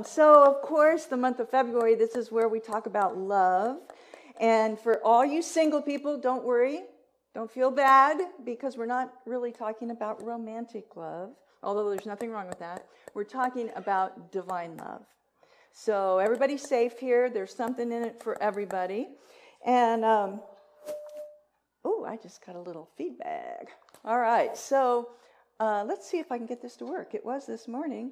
So, of course, the month of February, this is where we talk about love. And for all you single people, don't worry. Don't feel bad, because we're not really talking about romantic love, although there's nothing wrong with that. We're talking about divine love. So everybody's safe here. There's something in it for everybody. And, I just got a little feedback. All right, so let's see if I can get this to work. It was this morning.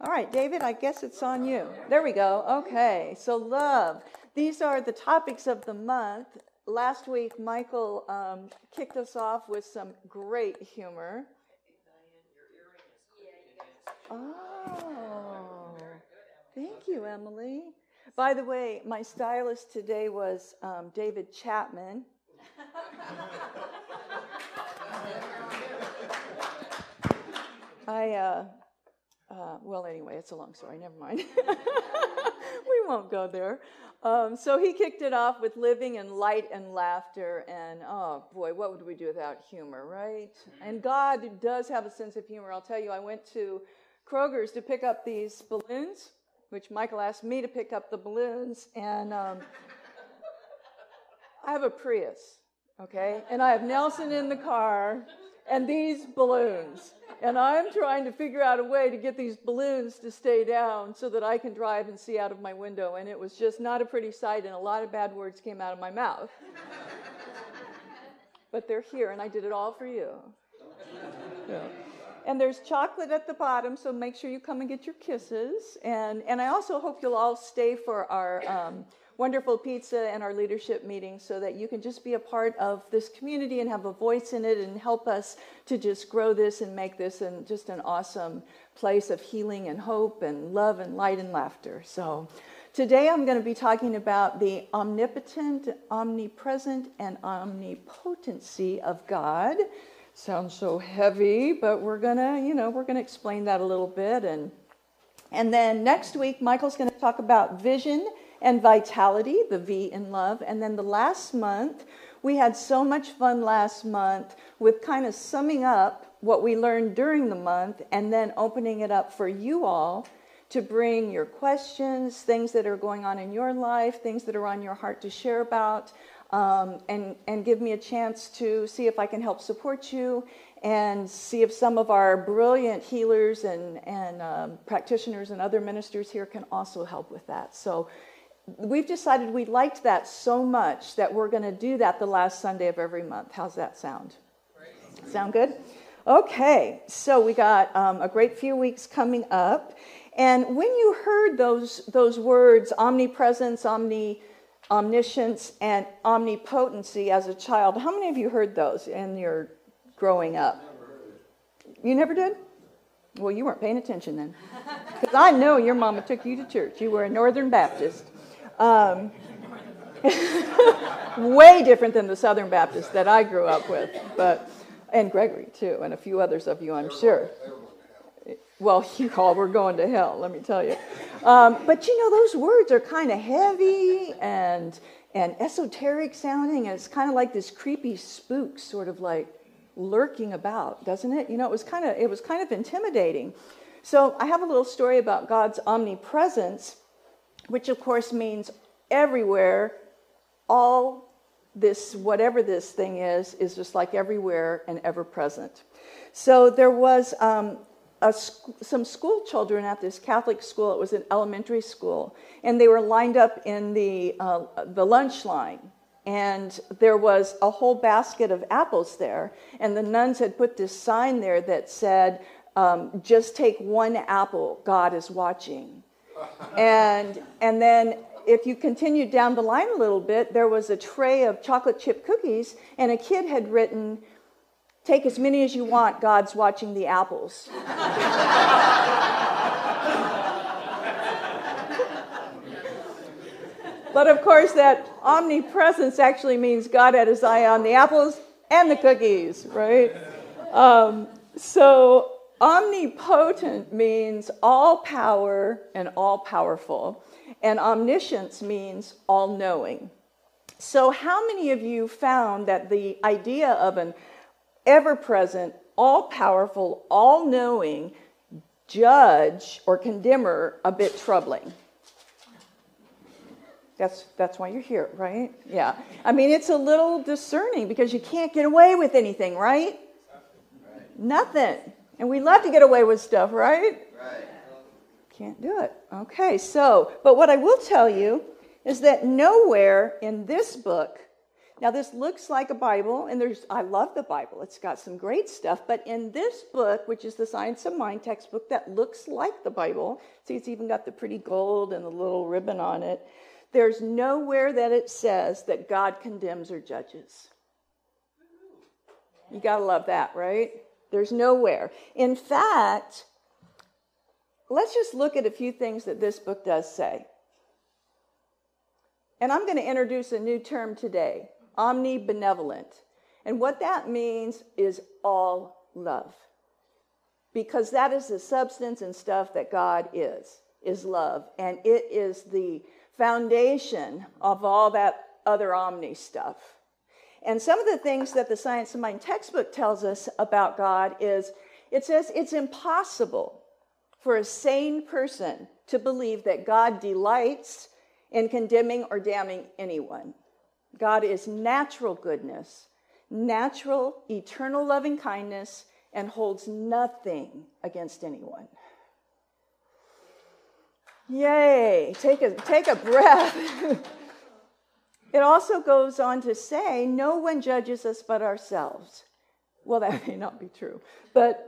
All right, David, I guess it's on you. There we go. Okay, so love. These are the topics of the month. Last week, Michael kicked us off with some great humor. Oh, thank you, Emily. By the way, my stylist today was David Chapman. Well, anyway, it's a long story. Never mind. We won't go there. So he kicked it off with living in light and laughter. And, oh, boy, what would we do without humor, right? And God does have a sense of humor. I'll tell you, I went to Kroger's to pick up these balloons, which Michael asked me to pick up the balloons. And I have a Prius, okay? And I have Nelson in the car and these balloons. And I'm trying to figure out a way to get these balloons to stay down so that I can drive and see out of my window. And it was just not a pretty sight, and a lot of bad words came out of my mouth. But they're here, and I did it all for you. Yeah. And there's chocolate at the bottom, so make sure you come and get your kisses. And I also hope you'll all stay for our wonderful pizza and our leadership meeting, so that you can just be a part of this community and have a voice in it and help us to just grow this and make this just an awesome place of healing and hope and love and light and laughter. So today I'm going to be talking about the omnipotent, omnipresent, and omnipotency of God. Sounds so heavy, but we're gonna explain that a little bit. And then next week, Michael's going to talk about vision and vitality, the V in love. And then the last month, we had so much fun last month with kind of summing up what we learned during the month and then opening it up for you all to bring your questions, things that are going on in your life, things that are on your heart to share about, and give me a chance to see if I can help support you and see if some of our brilliant healers and practitioners and other ministers here can also help with that. So we've decided we liked that so much that we're going to do that the last Sunday of every month. How's that sound? Great. Sound good? Okay, so we got a great few weeks coming up. And when you heard those words, omnipresence, omniscience, and omnipotency as a child, how many of you heard those in your growing up? You never did? Well, you weren't paying attention then. Because I know your mama took you to church. You were a Northern Baptist. Way different than the Southern Baptist that I grew up with, and Gregory too, and a few others of you, I'm sure. Well, you all were going to hell, let me tell you. But those words are kind of heavy and esoteric sounding, and it's kind of like this creepy spook sort of like lurking about, doesn't it? It was kind of intimidating. So I have a little story about God's omnipresence, which of course means everywhere. All this, whatever this thing is just like everywhere and ever present. So there was some school children at this Catholic school. It was an elementary school, and they were lined up in the lunch line. And there was a whole basket of apples there, and the nuns had put this sign there that said, "Just take one apple, God is watching." And then if you continued down the line a little bit, there was a tray of chocolate chip cookies, and a kid had written, "Take as many as you want, God's watching the apples." But of course, that omnipresence actually means God had his eye on the apples and the cookies, right? So omnipotent means all power and all powerful. And omniscience means all-knowing. So how many of you found that the idea of an ever-present, all-powerful, all-knowing judge or condemner a bit troubling. That's why you're here, right? Yeah. I mean, it's a little discerning because you can't get away with anything, right? Nothing. And we love to get away with stuff, right? Can't do it. Okay, but what I will tell you is that nowhere in this book, now this looks like a Bible, and I love the Bible. It's got some great stuff, but in this book, which is the Science of Mind textbook that looks like the Bible, see, it's even got the pretty gold and the little ribbon on it, there's nowhere that it says that God condemns or judges. You got to love that, right? There's nowhere. In fact, let's just look at a few things that this book does say. And I'm going to introduce a new term today, omnibenevolent. And what that means is all love. Because that is the substance and stuff that God is love. And it is the foundation of all that other omni stuff. And some of the things that the Science of Mind textbook tells us about God is, it says it's impossible for a sane person to believe that God delights in condemning or damning anyone. God is natural goodness, natural, eternal loving kindness, and holds nothing against anyone. Yay, take a breath. It also goes on to say, no one judges us but ourselves. Well, that may not be true, but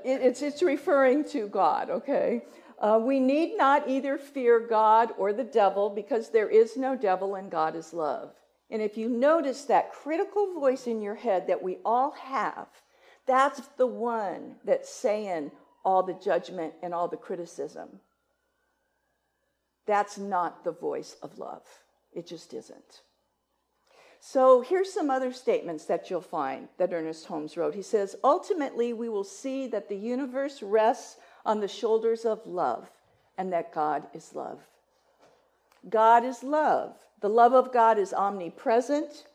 it's referring to God, okay? We need not either fear God or the devil because there is no devil and God is love. And if you notice that critical voice in your head that we all have, that's the one that's saying all the judgment and all the criticism. That's not the voice of love. It just isn't. So here's some other statements that you'll find that Ernest Holmes wrote. He says, ultimately, we will see that the universe rests on the shoulders of love and that God is love. God is love. The love of God is omnipresent.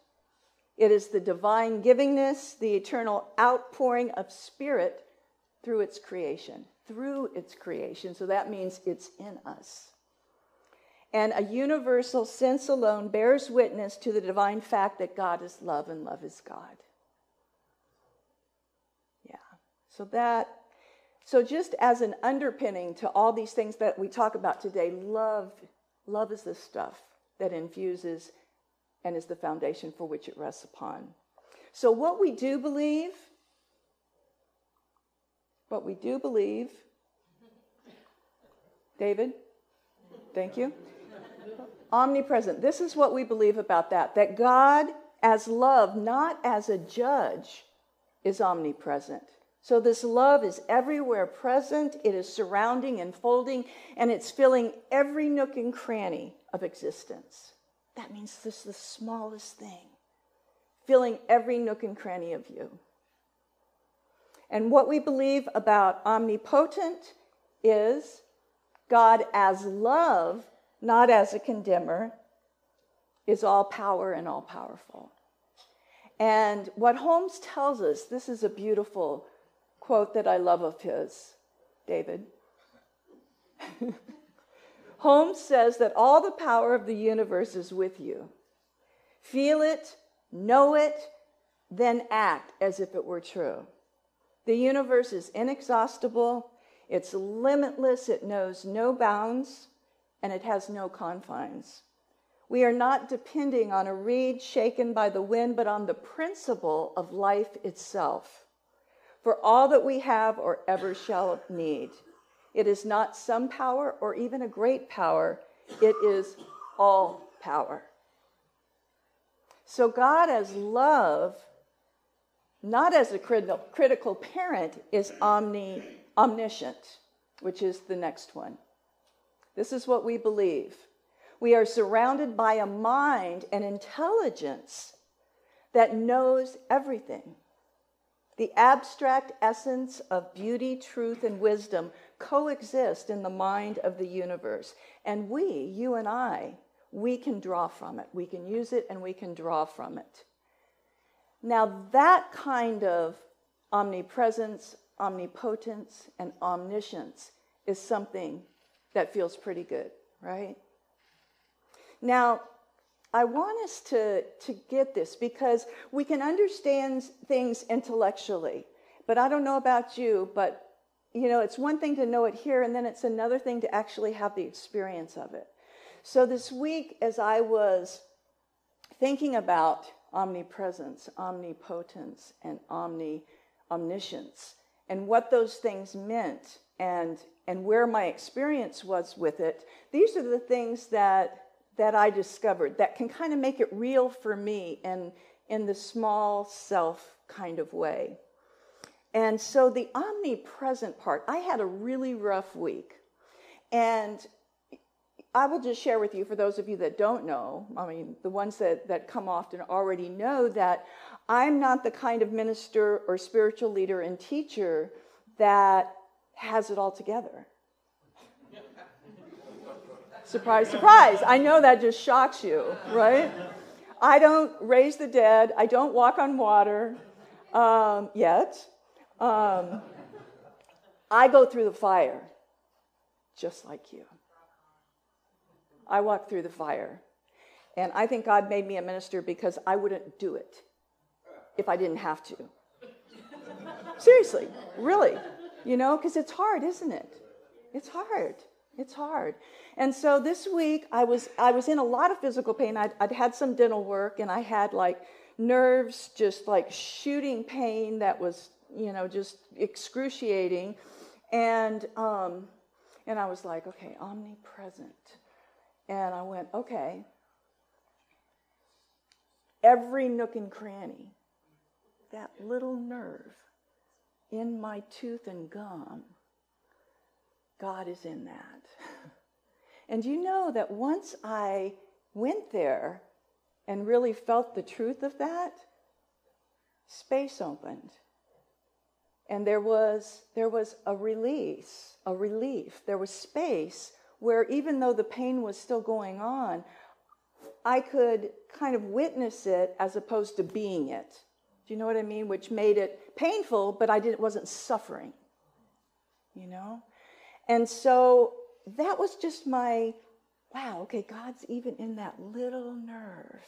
It is the divine givingness, the eternal outpouring of spirit through its creation. Through its creation. So that means it's in us. And a universal sense alone bears witness to the divine fact that God is love and love is God. Yeah. So just as an underpinning to all these things that we talk about today, love is the stuff that infuses and is the foundation for which it rests upon. So what we do believe, David, thank you. Omnipresent. This is what we believe about that God as love, not as a judge, is omnipresent. So this love is everywhere present. It is surrounding and folding, and it's filling every nook and cranny of existence. That means this is the smallest thing, filling every nook and cranny of you. And what we believe about omnipotent is God as love, not as a condemner, is all power and all powerful. And what Holmes tells us, this is a beautiful quote that I love of his, David. Holmes says that all the power of the universe is with you. Feel it, know it, then act as if it were true. The universe is inexhaustible, it's limitless, it knows no bounds, and it has no confines. We are not depending on a reed shaken by the wind, but on the principle of life itself. For all that we have or ever shall need, it is not some power or even a great power, it is all power. So God as love, not as a critical parent, is omniscient, which is the next one. This is what we believe. We are surrounded by a mind and intelligence that knows everything. The abstract essence of beauty, truth, and wisdom coexist in the mind of the universe. And we, you and I, we can draw from it. We can use it and we can draw from it. Now that kind of omnipresence, omnipotence, and omniscience is something that feels pretty good, right? Now, I want us to get this because we can understand things intellectually, but I don't know about you, but it's one thing to know it here, and then it's another thing to actually have the experience of it. So this week, as I was thinking about omnipresence, omnipotence, and omniscience, and what those things meant, and where my experience was with it, these are the things that I discovered that can kind of make it real for me in the small self kind of way. And so the omnipresent part, I had a really rough week. And I will just share with you, for those of you that don't know, the ones that come often already know that I'm not the kind of minister or spiritual leader and teacher that has it all together. Surprise, surprise. I know that just shocks you, right? I don't raise the dead. I don't walk on water yet. I go through the fire, just like you. I walk through the fire. And I think God made me a minister because I wouldn't do it if I didn't have to. Seriously, really. Because it's hard, isn't it? It's hard. It's hard. And so this week, I was in a lot of physical pain. I'd had some dental work, and I had nerves just shooting pain that was just excruciating. And I was like, okay, omnipresent. And I went, okay, every nook and cranny, that little nerve in my tooth and gum, God is in that. And you know that once I went there and really felt the truth of that, space opened. And there was a release, a relief. There was space where even though the pain was still going on, I could kind of witness it as opposed to being it. Do you know what I mean? Which made it painful, but wasn't suffering, And so that was just my, wow, okay, God's even in that little nerve,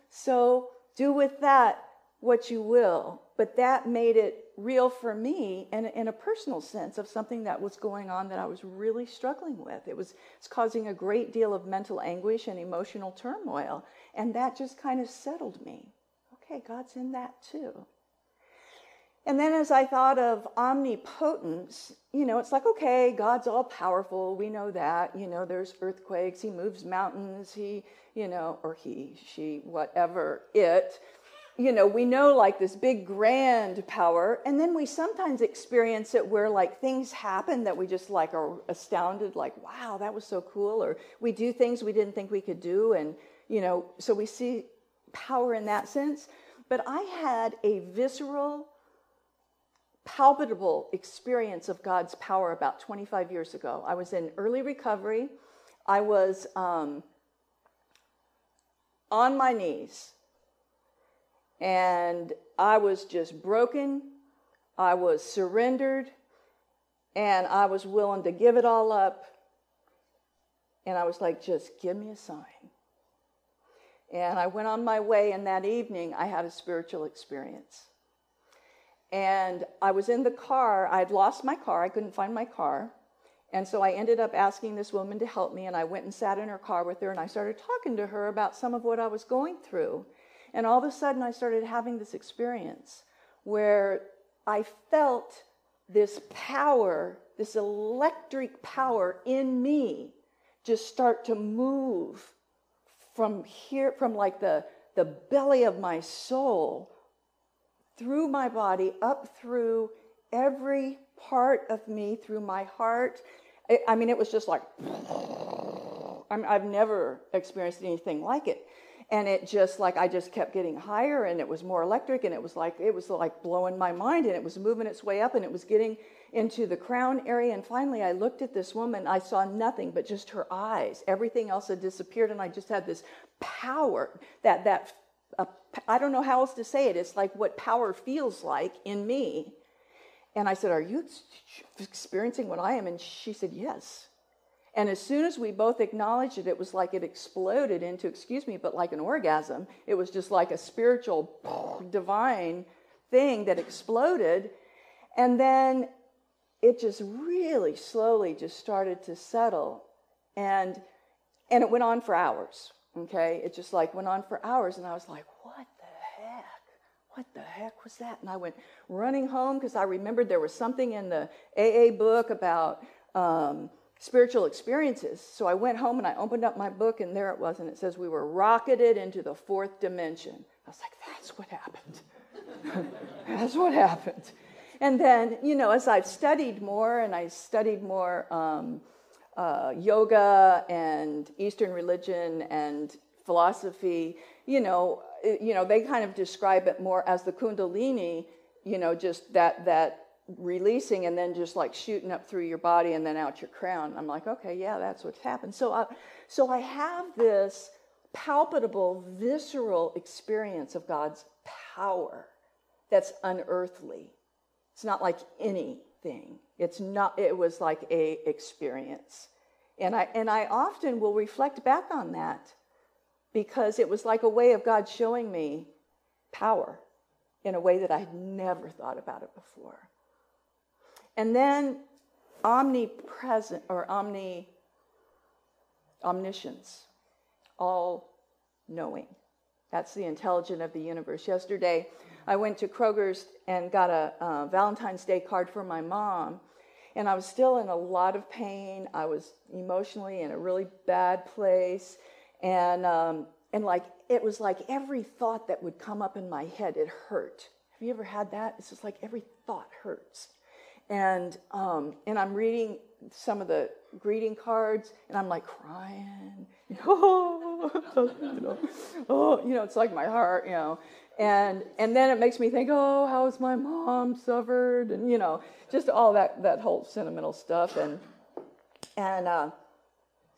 So do with that what you will. But that made it real for me and in a personal sense of something that was going on that I was really struggling with. It's causing a great deal of mental anguish and emotional turmoil. And that just kind of settled me. Okay, God's in that too. And then as I thought of omnipotence, it's like, okay, God's all powerful. We know that. There's earthquakes. He moves mountains. He, or he, she, whatever it. We know this big grand power, and then we sometimes experience it where things happen that we just are astounded, wow, that was so cool, or we do things we didn't think we could do, and so we see power in that sense. But I had a visceral, palpable experience of God's power about 25 years ago. I was in early recovery. I was on my knees. And I was just broken, I was surrendered, and I was willing to give it all up. And I was like, just give me a sign. And I went on my way, and that evening I had a spiritual experience. And I was in the car. I'd lost my car. I couldn't find my car. And so I ended up asking this woman to help me, and I went and sat in her car with her, and I started talking to her about some of what I was going through. And all of a sudden, I started having this experience where I felt this power, this electric power in me just start to move from here, from the belly of my soul, through my body, up through every part of me, through my heart. It was just like, I've never experienced anything like it. And it just I just kept getting higher, and it was more electric, and it was like blowing my mind, and it was moving its way up, and it was getting into the crown area. And finally I looked at this woman. I saw nothing but just her eyes. Everything else had disappeared, and I just had this power that I don't know how else to say it. It's like what power feels like in me. And I said, are you experiencing what I am? And she said, yes. And as soon as we both acknowledged it, it was like it exploded into, but like an orgasm. It was just like a spiritual, divine thing that exploded. And then it just really slowly just started to settle. And it went on for hours, okay? It just like went on for hours. And I was like, what the heck? What the heck was that? And I went running home because I remembered there was something in the AA book about spiritual experiences. So I went home and I opened up my book, and there it was. And it says we were rocketed into the fourth dimension. I was like, that's what happened. That's what happened. And then, as I've studied more, and I studied more yoga and Eastern religion and philosophy, they kind of describe it more as the Kundalini, just that releasing and then just like shooting up through your body and then out your crown. I'm like, okay, yeah, that's what's happened. So I have this palpable, visceral experience of God's power that's unearthly. It's not like anything. It was like a experience. And I often will reflect back on that because it was like a way of God showing me power in a way that I had never thought about it before. And then omnipresent or omniscience, all knowing. That's the intelligence of the universe. Yesterday, I went to Kroger's and got a Valentine's Day card for my mom. And I was still in a lot of pain. I was emotionally in a really bad place. And like, it was like every thought that would come up in my head, it hurt. Have you ever had that? It's just like every thought hurts. And I'm reading some of the greeting cards, and I'm like crying. It's like my heart, And then it makes me think, oh, how has my mom suffered? And, just all that whole sentimental stuff. And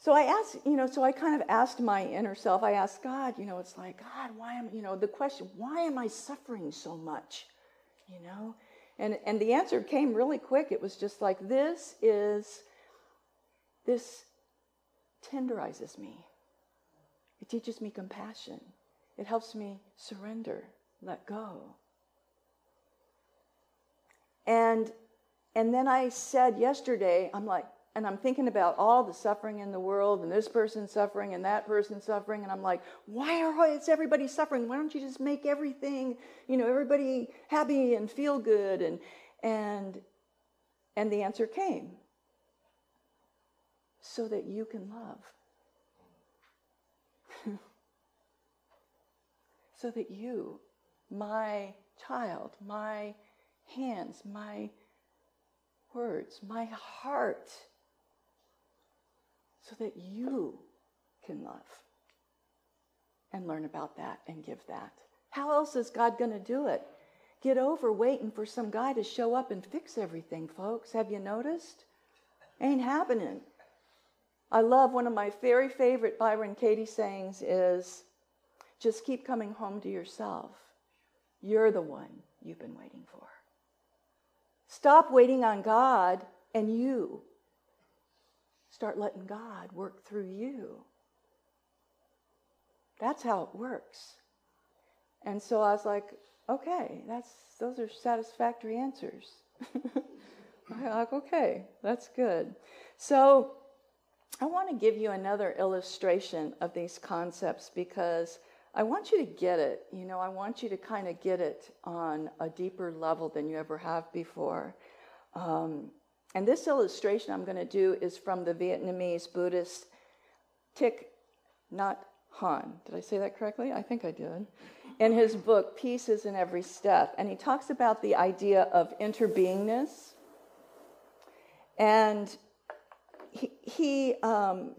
so I asked, so I kind of asked my inner self, I asked God, it's like, God, why am, the question, why am I suffering so much? And the answer came really quick. It was just like, this tenderizes me. It teaches me compassion. It helps me surrender, let go. And then I said yesterday, I'm like, and I'm thinking about all the suffering in the world, and this person's suffering, and that person's suffering, and I'm like, is everybody suffering? Why don't you just make everything, everybody happy and feel good? And the answer came, so that you can love. So that you, my child, my hands, my words, my heart, so that you can love and learn about that and give that. How else is God going to do it? Get over waiting for some guy to show up and fix everything, folks. Have you noticed? Ain't happening. I love one of my very favorite Byron Katie sayings is, just keep coming home to yourself. You're the one you've been waiting for. Stop waiting on God and you. Start letting God work through you. That's how it works. And so I was like, okay, those are satisfactory answers. I'm like, okay, that's good. So I want to give you another illustration of these concepts because I want you to get it. I want you to kind of get it on a deeper level than you ever have before. And this illustration I'm going to do is from the Vietnamese Buddhist Thich Nhat Hanh. Did I say that correctly? I think I did. In his book, Peace is in Every Step. And he talks about the idea of interbeingness. And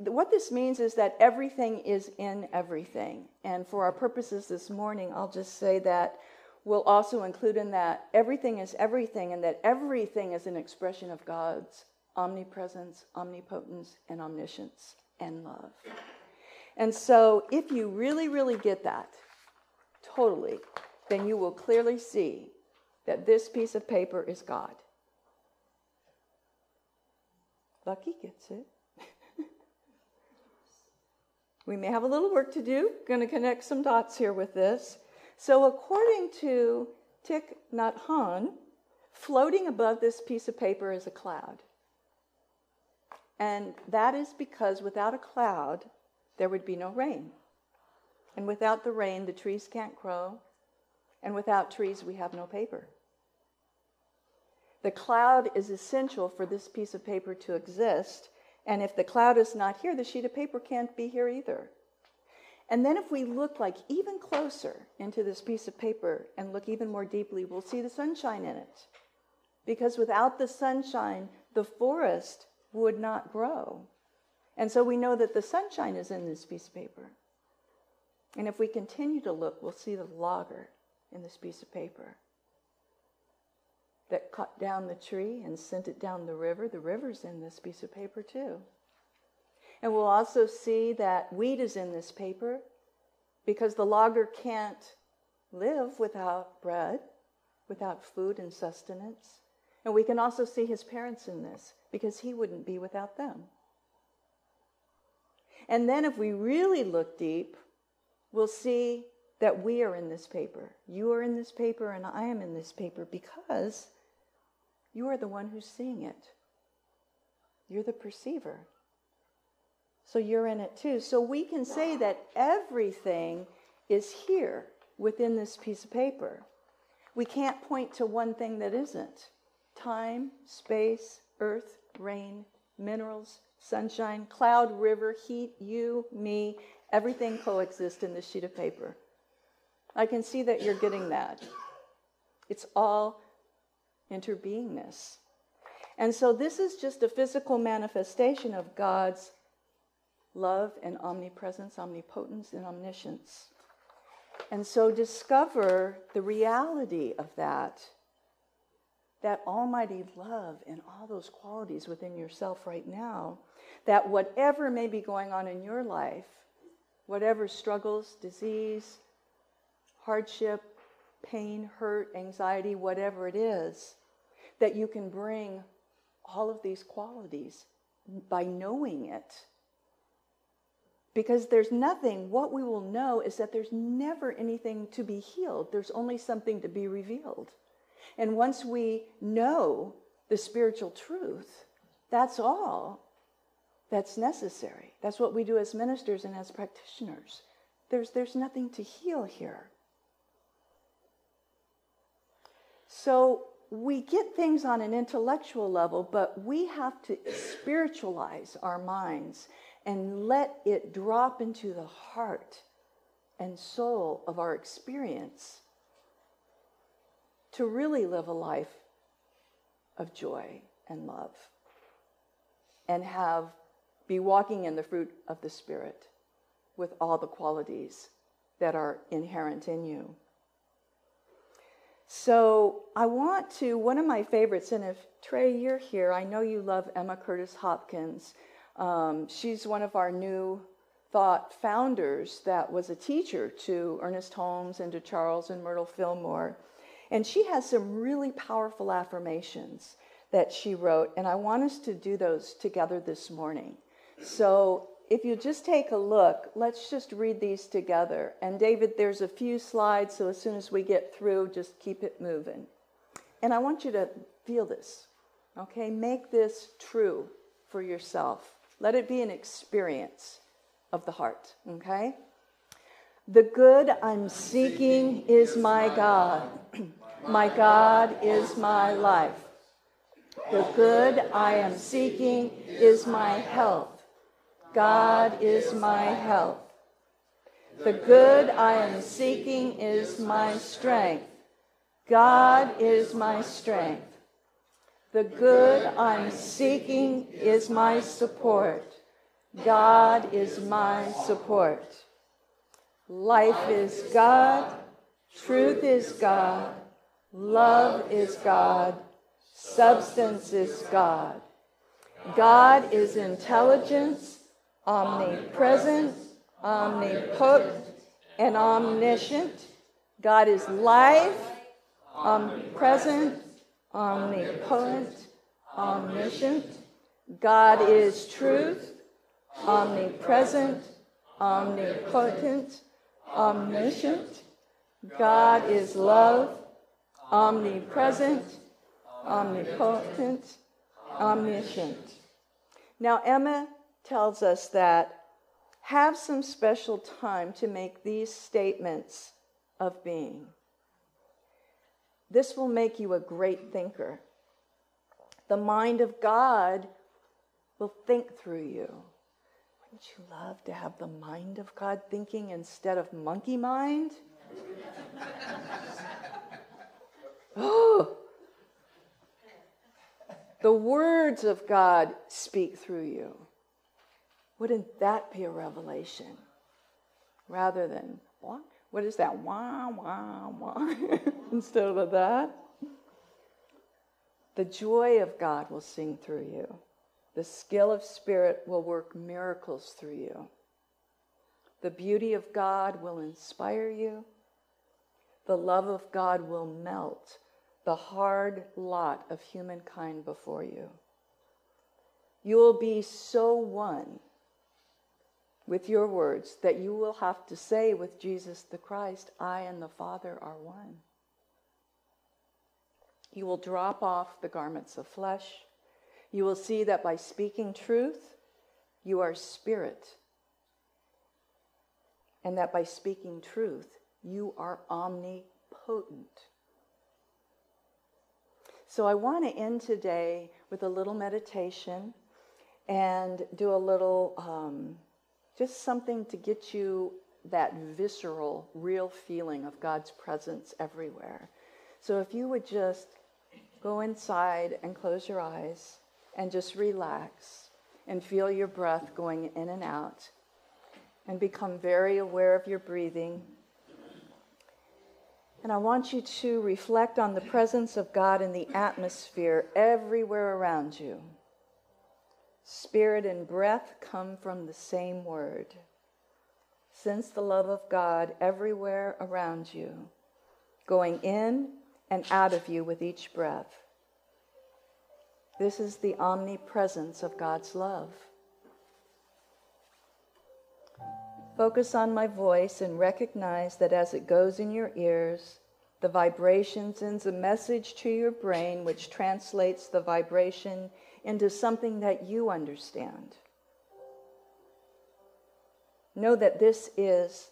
what this means is that everything is in everything. And for our purposes this morning, I'll just say that we'll also include in that everything is everything, and that everything is an expression of God's omnipresence, omnipotence, and omniscience, and love. And so if you really, really get that, totally, then you will clearly see that this piece of paper is God. Bucky gets it. We may have a little work to do. Going to connect some dots here with this. So according to Thich Nhat Hanh, floating above this piece of paper is a cloud. And that is because without a cloud, there would be no rain. And without the rain, the trees can't grow. And without trees, we have no paper. The cloud is essential for this piece of paper to exist. And if the cloud is not here, the sheet of paper can't be here either. And then if we look like even closer into this piece of paper and look even more deeply, we'll see the sunshine in it. Because without the sunshine, the forest would not grow. And so we know that the sunshine is in this piece of paper. And if we continue to look, we'll see the logger in this piece of paper that cut down the tree and sent it down the river. The river's in this piece of paper too. And we'll also see that wheat is in this paper because the logger can't live without bread, without food and sustenance. And we can also see his parents in this because he wouldn't be without them. And then if we really look deep, we'll see that we are in this paper. You are in this paper and I am in this paper because you are the one who's seeing it. You're the perceiver. So you're in it too. So we can say that everything is here within this piece of paper. We can't point to one thing that isn't. Time, space, earth, rain, minerals, sunshine, cloud, river, heat, you, me, everything coexists in this sheet of paper. I can see that you're getting that. It's all interbeingness. And so this is just a physical manifestation of God's love and omnipresence, omnipotence, and omniscience. And so discover the reality of that almighty love and all those qualities within yourself right now, that whatever may be going on in your life, whatever struggles, disease, hardship, pain, hurt, anxiety, whatever it is, that you can bring all of these qualities by knowing it. Because there's nothing, what we will know is that there's never anything to be healed. There's only something to be revealed. And once we know the spiritual truth, that's all that's necessary. That's what we do as ministers and as practitioners. There's nothing to heal here. So we get things on an intellectual level, but we have to spiritualize our minds and let it drop into the heart and soul of our experience to really live a life of joy and love and be walking in the fruit of the Spirit with all the qualities that are inherent in you. So I want to, one of my favorites, and if Trey, you're here, I know you love Emma Curtis Hopkins. She's one of our New Thought founders that was a teacher to Ernest Holmes and to Charles and Myrtle Fillmore. And she has some really powerful affirmations that she wrote, and I want us to do those together this morning. So if you just take a look, let's just read these together. And David, there's a few slides, so as soon as we get through, just keep it moving. And I want you to feel this, okay? Make this true for yourself. Let it be an experience of the heart, okay? The good I'm seeking is my God. My God is my life. The good I am seeking is my health. God is my health. The good I am seeking is my strength. God is my strength. The good I'm seeking is my support. God is my support. Life is God. Truth is God. Love is God. Substance is God. God is intelligence, omnipresent, omnipotent, and omniscient. God is life, omnipresent, omnipotent, omniscient. God is truth, omnipresent, omnipotent, omniscient. God is love, omnipresent, omnipotent, omniscient. Now, Emma tells us that have some special time to make these statements of being. This will make you a great thinker. The mind of God will think through you. Wouldn't you love to have the mind of God thinking instead of monkey mind? Oh! The words of God speak through you. Wouldn't that be a revelation? Rather than, what is that? Wah, wah, wah. Instead of that. The joy of God will sing through you. The skill of Spirit will work miracles through you. The beauty of God will inspire you. The love of God will melt the hard lot of humankind before you. You will be so one with your words that you will have to say with Jesus the Christ, I and the Father are one. You will drop off the garments of flesh. You will see that by speaking truth, you are spirit. And that by speaking truth, you are omnipotent. So I want to end today with a little meditation and do a little, just something to get you that visceral, real feeling of God's presence everywhere. So if you would just go inside and close your eyes and just relax and feel your breath going in and out and become very aware of your breathing. And I want you to reflect on the presence of God in the atmosphere everywhere around you. Spirit and breath come from the same word. Sense the love of God everywhere around you, going in and out of you with each breath. This is the omnipresence of God's love. Focus on my voice and recognize that as it goes in your ears, the vibration sends a message to your brain which translates the vibration into something that you understand. Know that this is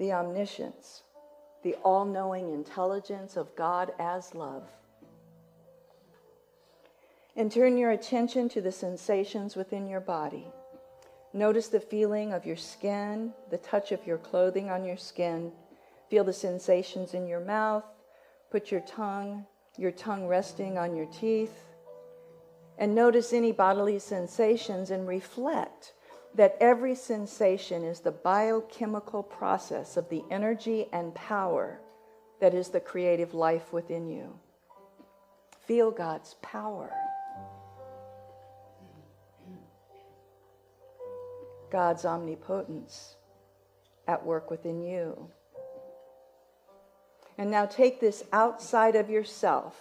the omniscience, the all-knowing intelligence of God as love. And turn your attention to the sensations within your body. Notice the feeling of your skin, the touch of your clothing on your skin. Feel the sensations in your mouth. Put your tongue resting on your teeth. And notice any bodily sensations and reflect that every sensation is the biochemical process of the energy and power that is the creative life within you. Feel God's power. God's omnipotence at work within you. And now take this outside of yourself.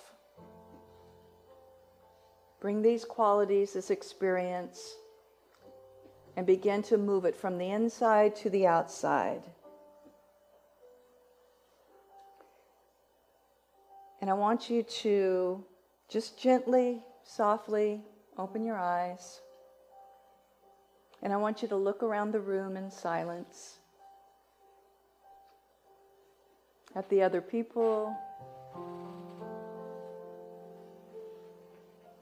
Bring these qualities, this experience, and begin to move it from the inside to the outside. And I want you to just gently, softly open your eyes. And I want you to look around the room in silence at the other people,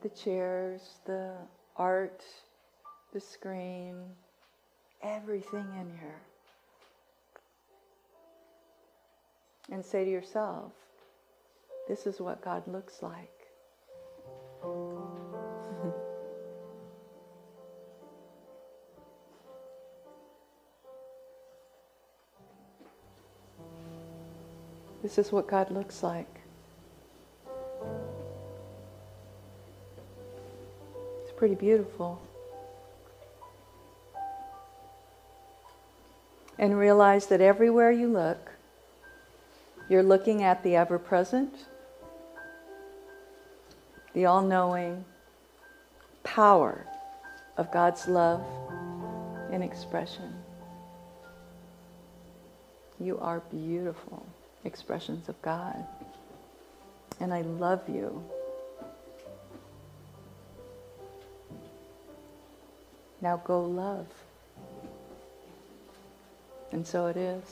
the chairs, the art, the screen, everything in here. And say to yourself, this is what God looks like. This is what God looks like. It's pretty beautiful. And realize that everywhere you look, you're looking at the ever-present, the all-knowing power of God's love in expression. You are beautiful expressions of God. And I love you. Now go love. And so it is.